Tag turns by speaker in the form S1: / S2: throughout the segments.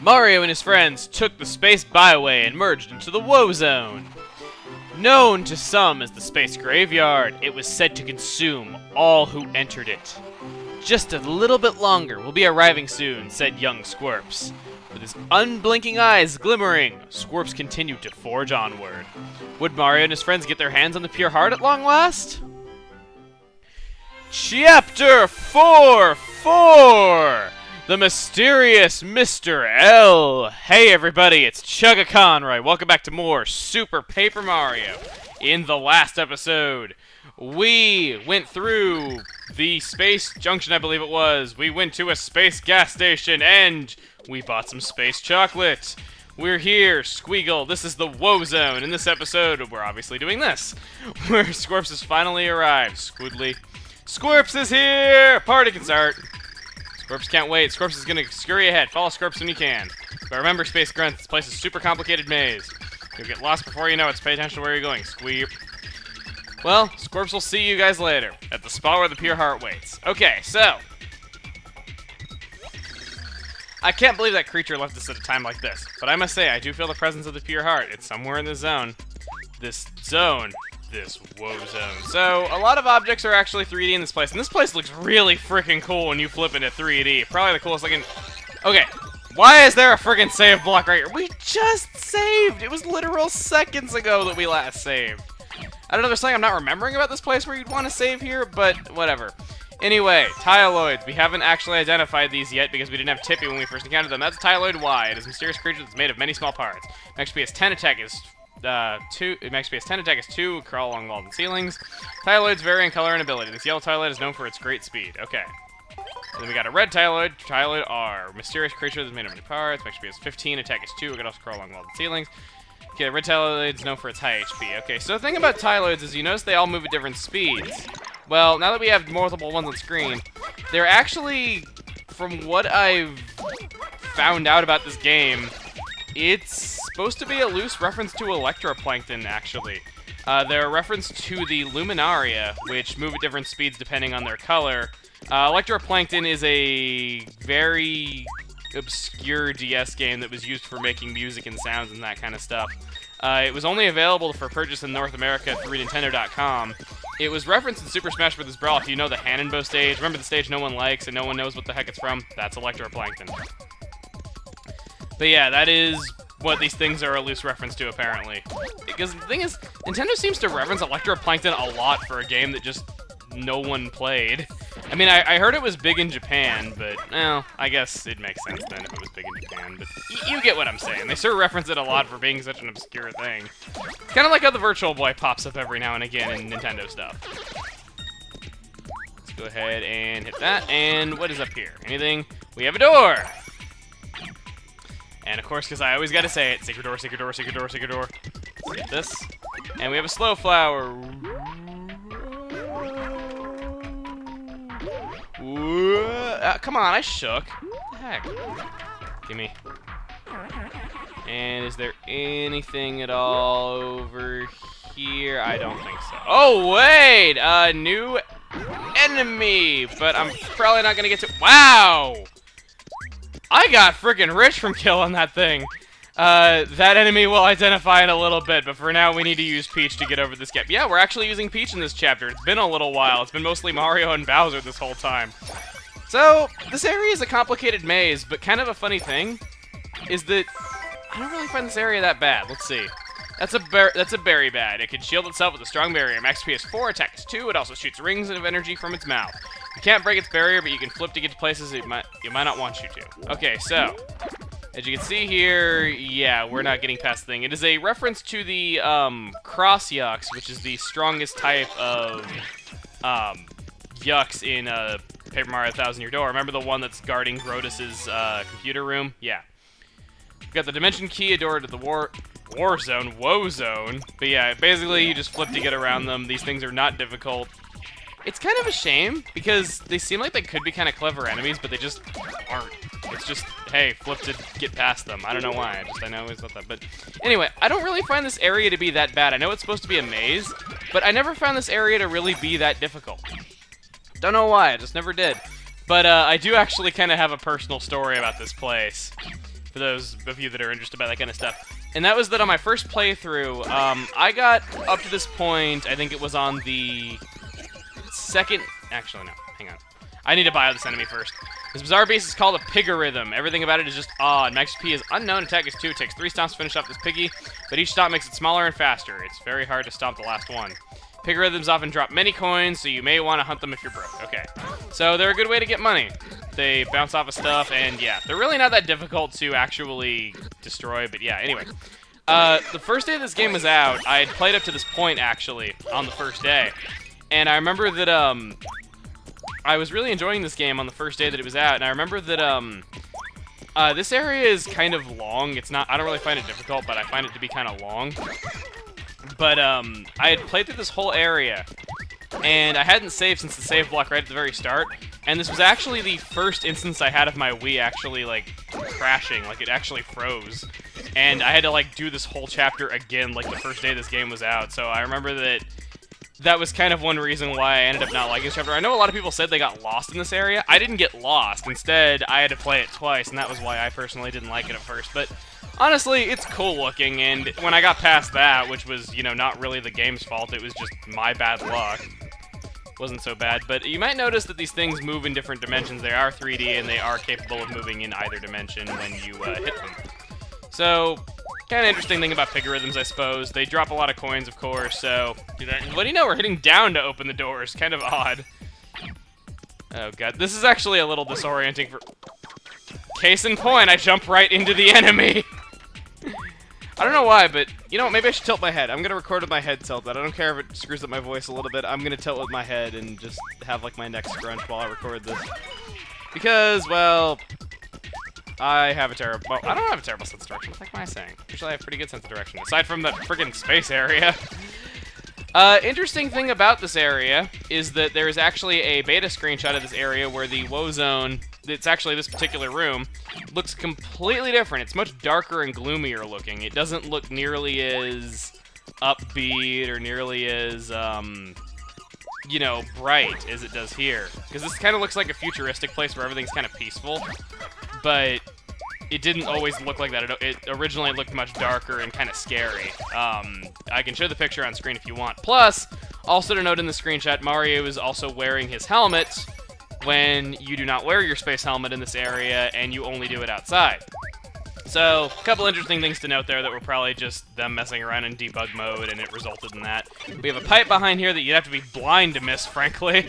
S1: Mario and his friends took the Space Byway and merged into the Woe Zone. Known to some as the Space Graveyard, it was said to consume all who entered it. Just a little bit longer, we'll be arriving soon, said young Squirps. With his unblinking eyes glimmering, Squirps continued to forge onward. Would Mario and his friends get their hands on the pure heart at long last? Chapter 4 The Mysterious Mr. L. Hey everybody, it's chuggaaconroy. Welcome back to more Super Paper Mario. In the last episode, we went through the Space Junction, I believe it was. We went to a space gas station and we bought some space chocolate. We're here, Squeagle. This is the Woe Zone. In this episode, we're obviously doing this, where Squirps has finally arrived. Squidly. Squirps is here! Party can start. Squirps can't wait. Squirps is gonna scurry ahead. Follow Squirps when you can. But remember, Space Grunt, this place is a super complicated maze. You'll get lost before you know it, so pay attention to where you're going, Squeep. Well, Squirps will see you guys later, at the spot where the pure heart waits. Okay, so. I can't believe that creature left us at a time like this, but I must say, I do feel the presence of the pure heart. It's somewhere in the zone. This Woe Zone. So, a lot of objects are actually 3D in this place, and this place looks really freaking cool when you flip into 3D. Probably the coolest looking... Okay, why is there a freaking save block right here? We just saved! It was literal seconds ago that we last saved. I don't know, there's something I'm not remembering about this place where you'd want to save here, but whatever. Anyway, Tyloids. We haven't actually identified these yet because we didn't have Tippy when we first encountered them. That's a Tyloid Y. It is a mysterious creature that's made of many small parts. Max HP has 10 attack is 2. Max HP has 10 attack is 2. Crawl along walls and ceilings. Tyloids vary in color and ability. This yellow Tyloid is known for its great speed. Okay. And then we got a red Tyloid. Tyloid R. Mysterious creature that's made of many parts. Max HP has 15. Attack is 2. It can also crawl along walls and ceilings. Okay, red Tyloid is known for its high HP. Okay, so the thing about Tyloids is you notice they all move at different speeds. Well, now that we have multiple ones on screen, they're actually, from what I've found out about this game, it's supposed to be a loose reference to Electroplankton, actually. They're a reference to the Luminaria, which move at different speeds depending on their color. Electroplankton is a very obscure DS game that was used for making music and sounds and that kind of stuff. It was only available for purchase in North America through Nintendo.com. It was referenced in Super Smash Bros. Brawl. If you know the Hannonbow stage, remember the stage no one likes and no one knows what the heck it's from? That's Electroplankton. But yeah, that is what these things are a loose reference to, apparently. Because the thing is, Nintendo seems to reference Electroplankton a lot for a game that just no one played. I mean, I heard it was big in Japan, but, well, I guess it makes sense then if it was big in Japan. But you get what I'm saying. They sort of reference it a lot for being such an obscure thing. It's kind of like how the Virtual Boy pops up every now and again in Nintendo stuff. Let's go ahead and hit that. And what is up here? Anything? We have a door! And of course, because I always gotta say it, secret door, secret door, secret door, secret door. Let's get this. And we have a slow flower. Come on, I shook. What the heck? Gimme. And is there anything at all over here? I don't think so. Oh, wait! A new enemy! But I'm probably not gonna get to... Wow! I got freaking rich from killing that thing. That enemy will identify in a little bit, but for now we need to use Peach to get over this gap. Yeah, we're actually using Peach in this chapter. It's been a little while. It's been mostly Mario and Bowser this whole time. So, this area is a complicated maze, but kind of a funny thing is that I don't really find this area that bad. Let's see. That's a berry bad. It can shield itself with a strong barrier. Max HP is 4, attack is 2. It also shoots rings of energy from its mouth. You can't break its barrier, but you can flip to get to places you might not want you to. Okay, so as you can see here, yeah, we're not getting past the thing. It is a reference to the Cross Yucks, which is the strongest type of Yucks in Paper Mario 1000 Year Door. Remember the one that's guarding Grodus's computer room? Yeah. We've got the Dimension Key, a door to the Woe Zone. But yeah, basically you just flip to get around them. These things are not difficult. It's kind of a shame, because they seem like they could be kind of clever enemies, but they just aren't. It's just, hey, flip to get past them. I don't know why, I know I always thought that. But anyway, I don't really find this area to be that bad. I know it's supposed to be a maze, but I never found this area to really be that difficult. Don't know why, I just never did. But I do actually kind of have a personal story about this place. for those of you that are interested by that kind of stuff. And that was that on my first playthrough, I got up to this point, I think it was on the second... Actually, no. Hang on. I need to bio this enemy first. This bizarre beast is called a Piggorythm. Everything about it is just odd. Max P is unknown. Attack is 2. It takes 3 stomps to finish off this piggy, but each stomp makes it smaller and faster. It's very hard to stomp the last one. Piggorythms often drop many coins, so you may want to hunt them if you're broke. Okay. So they're a good way to get money. They bounce off of stuff, and yeah, they're really not that difficult to actually destroy, but yeah, anyway. The first day this game was out, I had played up to this point, actually, on the first day. And I remember that, I was really enjoying this game on the first day that it was out, and I remember that, this area is kind of long. It's not, I don't really find it difficult, but I find it to be kind of long. But, I had played through this whole area, and I hadn't saved since the save block right at the very start, and this was actually the first instance I had of my Wii actually, like, crashing, like, it actually froze. And I had to, like, do this whole chapter again, like, the first day this game was out, so I remember that was kind of one reason why I ended up not liking this chapter. I know a lot of people said they got lost in this area. I didn't get lost. Instead, I had to play it twice, and that was why I personally didn't like it at first. But honestly, it's cool looking, and when I got past that, which was, you know, not really the game's fault, it was just my bad luck. Wasn't so bad. But you might notice that these things move in different dimensions. They are 3D, and they are capable of moving in either dimension when you hit them. So, kind of interesting thing about Piggorythms, I suppose. They drop a lot of coins, of course, so... What do you know? We're hitting down to open the doors. Kind of odd. Oh, God. This is actually a little disorienting for... Case in point, I jump right into the enemy! I don't know why, but, you know, maybe I should tilt my head. I'm gonna record with my head tilted. I don't care if it screws up my voice a little bit. I'm gonna tilt with my head and just have, like, my neck scrunch while I record this. Because, well... I have a terrible... Well, I don't have a terrible sense of direction. What the heck am I saying? Usually I have a pretty good sense of direction. Aside from that friggin' space area. Interesting thing about this area is that there is actually a beta screenshot of this area where the woe zone, it's actually this particular room, looks completely different. It's much darker and gloomier looking. It doesn't look nearly as upbeat or nearly as, you know, bright as it does here. Because this kind of looks like a futuristic place where everything's kind of peaceful. But it didn't always look like that. It originally looked much darker and kind of scary. I can show the picture on screen if you want. Plus, also to note in the screenshot, Mario is also wearing his helmet when you do not wear your space helmet in this area, and you only do it outside. So, a couple interesting things to note there that were probably just them messing around in debug mode, and it resulted in that. We have a pipe behind here that you'd have to be blind to miss, frankly.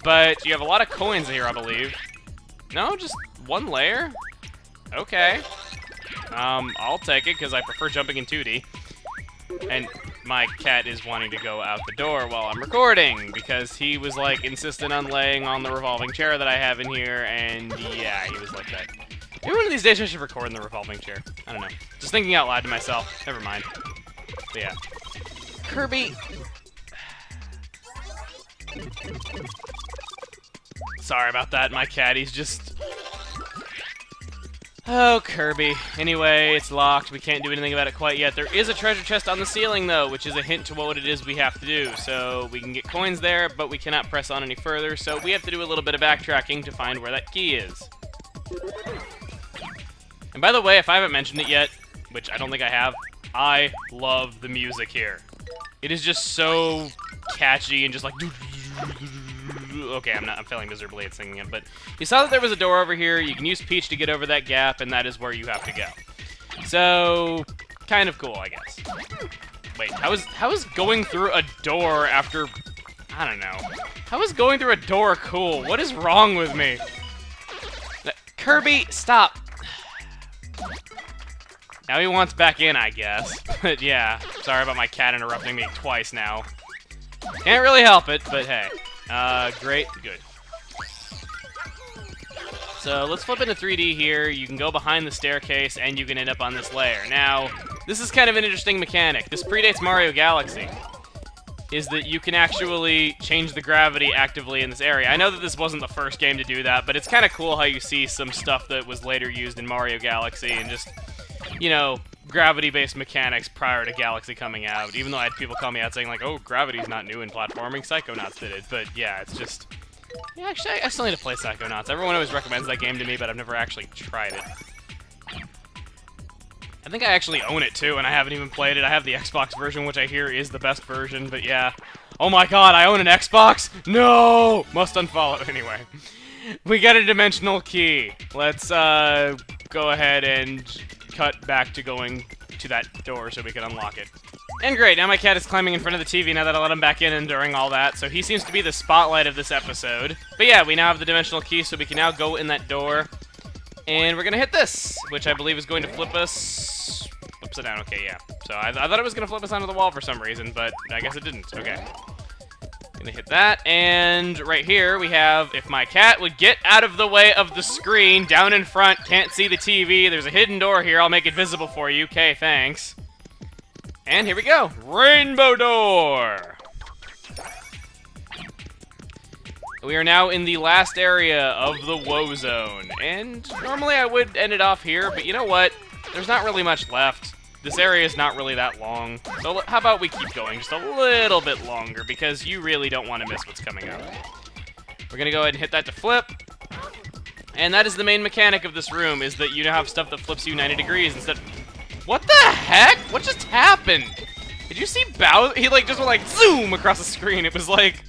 S1: But you have a lot of coins here, I believe. No, just one layer? Okay. I'll take it, because I prefer jumping in 2D. And my cat is wanting to go out the door while I'm recording, because he was, like, insistent on laying on the revolving chair that I have in here, and yeah, he was like that. Maybe one of these days I should record in the revolving chair. I don't know. Just thinking out loud to myself. Never mind. But yeah. Kirby! Sorry about that, my cat, he's just... Oh, Kirby. Anyway, it's locked. We can't do anything about it quite yet. There is a treasure chest on the ceiling, though, which is a hint to what it is we have to do. So we can get coins there, but we cannot press on any further, so we have to do a little bit of backtracking to find where that key is. And by the way, if I haven't mentioned it yet, which I don't think I have, I love the music here. It is just so catchy and just like... Okay, I'm failing miserably at singing it, but you saw that there was a door over here. You can use Peach to get over that gap, and that is where you have to go. So, kind of cool, I guess. Wait, how is going through a door after... I don't know. How is going through a door cool? What is wrong with me? Kirby, stop! Now he wants back in, I guess. But yeah, sorry about my cat interrupting me twice now. Can't really help it, but hey. Great, good. So let's flip into 3D here. You can go behind the staircase, and you can end up on this layer. Now, this is kind of an interesting mechanic. This predates Mario Galaxy. Is that you can actually change the gravity actively in this area. I know that this wasn't the first game to do that, but it's kind of cool how you see some stuff that was later used in Mario Galaxy and just, you know, gravity-based mechanics prior to Galaxy coming out. Even though I had people call me out saying, like, oh, gravity's not new in platforming, Psychonauts did it. But yeah, it's just... Yeah, actually, I still need to play Psychonauts. Everyone always recommends that game to me, but I've never actually tried it. I think I actually own it too, and I haven't even played it. I have the Xbox version, which I hear is the best version, but yeah. Oh my god, I own an Xbox? No! Must unfollow. Anyway. We got a dimensional key. Let's go ahead and cut back to going to that door so we can unlock it. And great, now my cat is climbing in front of the TV now that I let him back in and during all that, so he seems to be the spotlight of this episode. But yeah, we now have the dimensional key, so we can now go in that door. And we're gonna hit this, which I believe is going to flip us upside down. Okay, yeah. So I thought it was gonna flip us onto the wall for some reason, but I guess it didn't. Okay. Gonna hit that, and right here we have, if my cat would get out of the way of the screen, down in front, can't see the TV, there's a hidden door here, I'll make it visible for you. Okay, thanks. And here we go. Rainbow door! We are now in the last area of the Woe Zone, and normally I would end it off here, but you know what? There's not really much left. This area is not really that long, so how about we keep going just a little bit longer, because you really don't want to miss what's coming up. We're gonna go ahead and hit that to flip, and that is the main mechanic of this room, is that you now have stuff that flips you 90 degrees instead. What the heck? What just happened? Did you see Bowser? He like just went like zoom across the screen. It was like,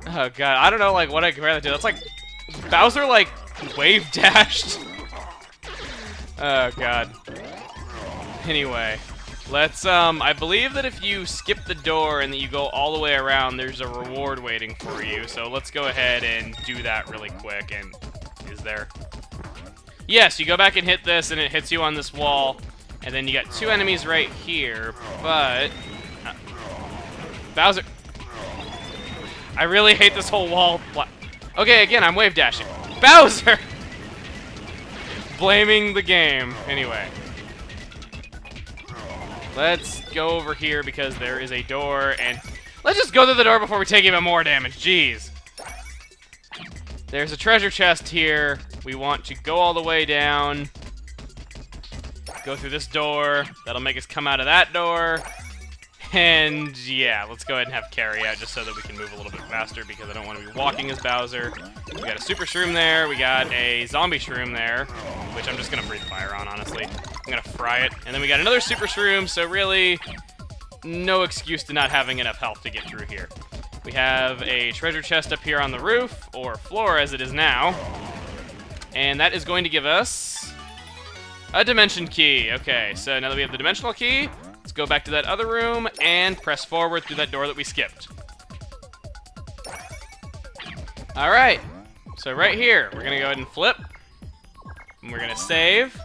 S1: oh god, I don't know like what I compare that to. That's like Bowser like wave dashed. Oh god. Anyway, let's I believe that if you skip the door and that you go all the way around, there's a reward waiting for you. So let's go ahead and do that really quick. And is there? Yes, you go back and hit this, and it hits you on this wall. And then you got two enemies right here, but Bowser. I really hate this whole wall. Okay, again, I'm wave dashing. Bowser! Blaming the game. Anyway. Let's go over here because there is a door, and let's just go through the door before we take even more damage. Jeez. There's a treasure chest here. We want to go all the way down. Go through this door. That'll make us come out of that door. And yeah, let's go ahead and have carry out just so that we can move a little bit faster because I don't want to be walking as Bowser. We got a super shroom there. We got a zombie shroom there, which I'm just going to breathe fire on, honestly. I'm going to fry it. And then we got another super shroom, so really no excuse to not having enough health to get through here. We have a treasure chest up here on the roof, or floor as it is now. And that is going to give us a dimension key. Okay, so now that we have the dimensional key, let's go back to that other room and press forward through that door that we skipped. Alright, so right here, we're going to go ahead and flip. And we're going to save.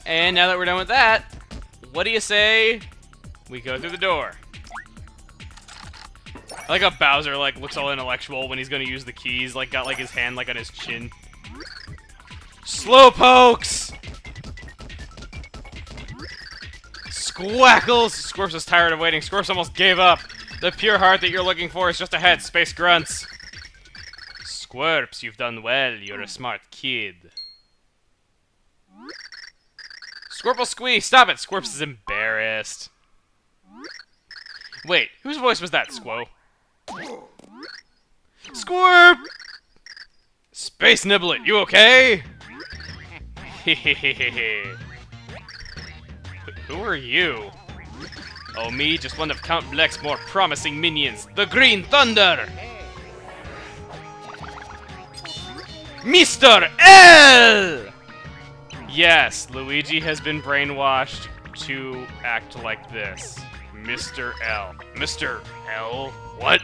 S1: And now that we're done with that, what do you say we go through the door? I like how Bowser like looks all intellectual when he's going to use the keys, like got like his hand like on his chin. Slowpokes! Squackles! Squirps is tired of waiting. Squirps almost gave up. The pure heart that you're looking for is just ahead, Space Grunts. Squirps, you've done well. You're a smart kid. Squirple Squee, stop it! Squirps is embarrassed. Wait, whose voice was that, Squo? Squirp! Space Niblet, you okay? Hehehehe. Who are you? Oh, me, just one of Count Bleck's more promising minions, the Green Thunder! Mr. L! Yes, Luigi has been brainwashed to act like this. Mr. L. Mr. L? What?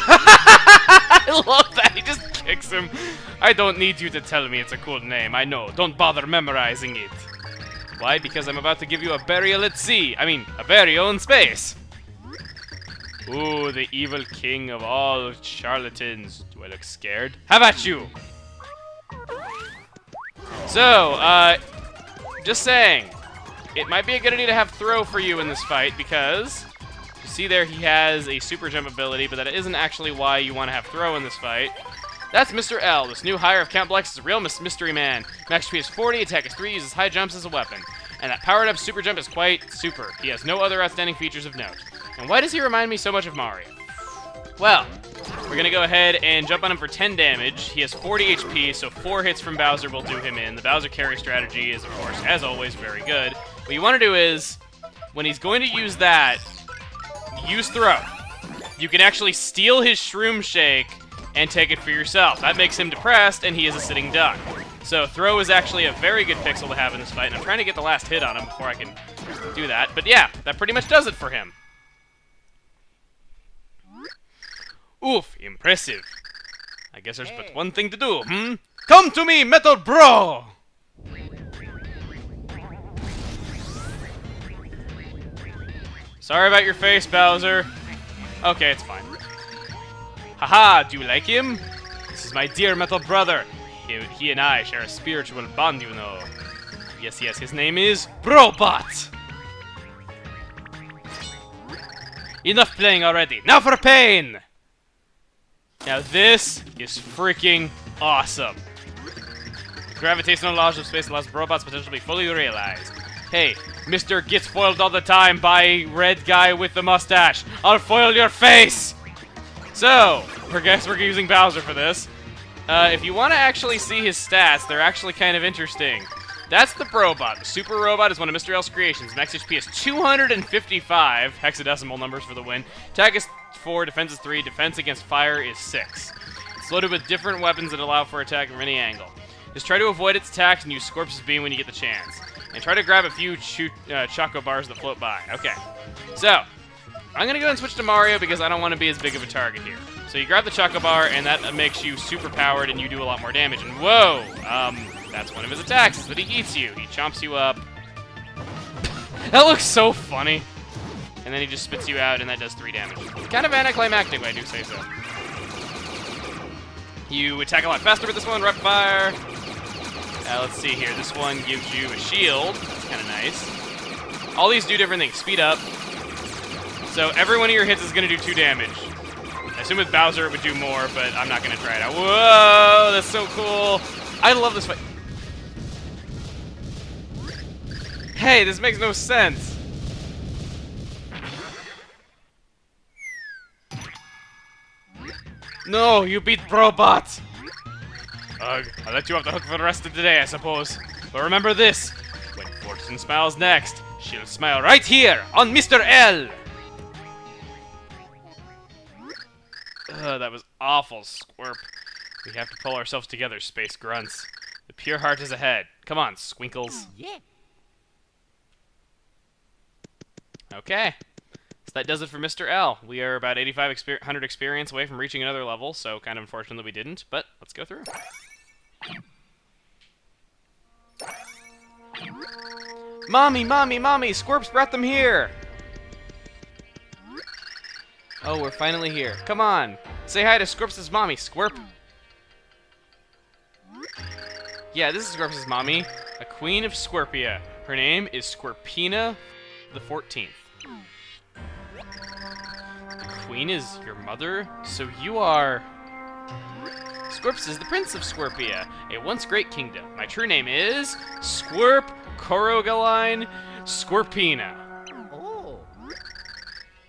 S1: I love that, he just kicks him. I don't need you to tell me it's a cool name, I know. Don't bother memorizing it. Why? Because I'm about to give you a burial at sea. I mean, a burial in space. Ooh, the evil king of all charlatans. Do I look scared? How about you? So, just saying. It might be a good idea to have throw for you in this fight because you see there he has a super jump ability, but that isn't actually why you want to have throw in this fight. That's Mr. L. This new hire of Count Blex is a real mystery man. Max HP is 40, attack is 3, uses high jumps as a weapon. And that powered up super jump is quite super. He has no other outstanding features of note. And why does he remind me so much of Mario? Well, we're we're gonna go ahead and jump on him for 10 damage. He has 40 HP, so 4 hits from Bowser will do him in. The Bowser carry strategy is, of course, as always, very good. What you want to do is, when he's going to use that, use Throw. You can actually steal his Shroom Shake and take it for yourself. That makes him depressed, and he is a sitting duck. So Throw is actually a very good pixel to have in this fight, and I'm trying to get the last hit on him before I can do that. But yeah, that pretty much does it for him. Oof, impressive. I guess there's but one thing to do, hmm? Come to me, Metal Bro! Sorry about your face, Bowser. Okay, it's fine. Haha, do you like him? This is my dear metal brother. He and I share a spiritual bond, you know. Yes, yes, his name is Brobot! Enough playing already. Now for pain! Now this is freaking awesome. The gravitational laws of space allows robots potentially to be fully realized. Hey, Mr. Gets foiled all the time by red guy with the mustache. I'll foil your face! So, I guess we're using Bowser for this. If you want to actually see his stats, they're actually kind of interesting. That's the Brobot. The Super Robot is one of Mr. L's creations. Max HP is 255, hexadecimal numbers for the win. Attack is 4, defense is 3, defense against fire is 6. It's loaded with different weapons that allow for attack from any angle. Just try to avoid its attacks and use Scorp's Beam when you get the chance. And try to grab a few Choco Bars that float by. Okay, so I'm gonna go and switch to Mario because I don't want to be as big of a target here. So you grab the Choco Bar and that makes you super powered and you do a lot more damage. And whoa, that's one of his attacks, is that he eats you. He chomps you up. That looks so funny. And then he just spits you out and that does 3 damage. Kind of anticlimactic, I do say so. You attack a lot faster with this one, Rapid Fire. Let's see here. This one gives you a shield. Kind of nice. All these do different things. Speed up. So every one of your hits is going to do 2 damage. I assume with Bowser it would do more, but I'm not going to try it out. Whoa! That's so cool. I love this fight. Hey, this makes no sense. No, you beat Brobot. Ugh, I'll let you off the hook for the rest of the day, I suppose. But remember this. When Fortune smiles next, she'll smile right here on Mr. L. Ugh, that was awful, Squirp. We have to pull ourselves together, Space Grunts. The pure heart is ahead. Come on, Squinkles. Yeah. Okay. So that does it for Mr. L. We are about 8,500 experience away from reaching another level, so kind of unfortunate that we didn't, but let's go through. Mommy, mommy, mommy! Squirps brought them here! Oh, we're finally here. Come on! Say hi to Squirps' mommy, Squirp! Yeah, this is Squirps' mommy, a queen of Squirpia. Her name is Squirpina the 14th. The queen is your mother? So you are... Squirps is the prince of Squirpia, a once great kingdom. My true name is Squirp-Corogaline Squirpina. Oh.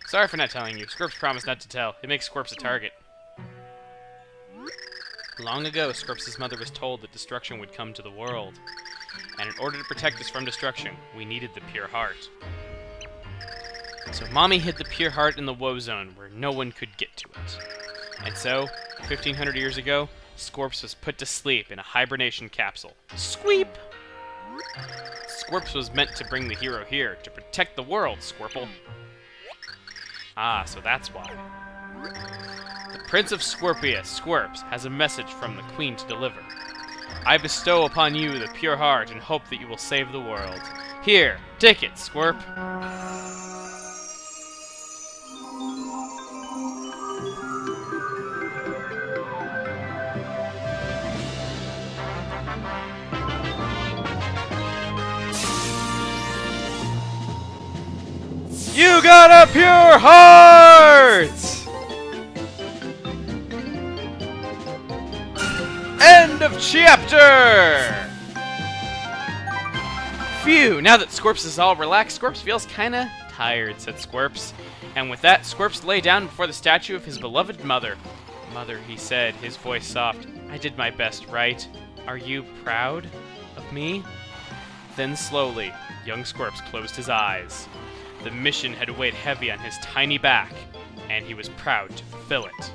S1: Sorry for not telling you. Squirps promised not to tell. It makes Squirps a target. Long ago, Squirps' mother was told that destruction would come to the world. And in order to protect us from destruction, we needed the pure heart. So Mommy hid the pure heart in the woe zone where no one could get to it. And so, 1,500 years ago, Squirps was put to sleep in a hibernation capsule. Squeep! Squirps was meant to bring the hero here, to protect the world, Squirple. Ah, so that's why. The Prince of Squirpia, Squirps, has a message from the Queen to deliver. I bestow upon you the pure heart and hope that you will save the world. Here, take it, Squirp. You got a pure heart! End of chapter! Phew, now that Squirps is all relaxed, Squirps feels kinda tired, said Squirps. And with that, Squirps lay down before the statue of his beloved mother. Mother, he said, his voice soft, I did my best, right? Are you proud of me? Then slowly, young Squirps closed his eyes. The mission had weighed heavy on his tiny back, and he was proud to fulfill it.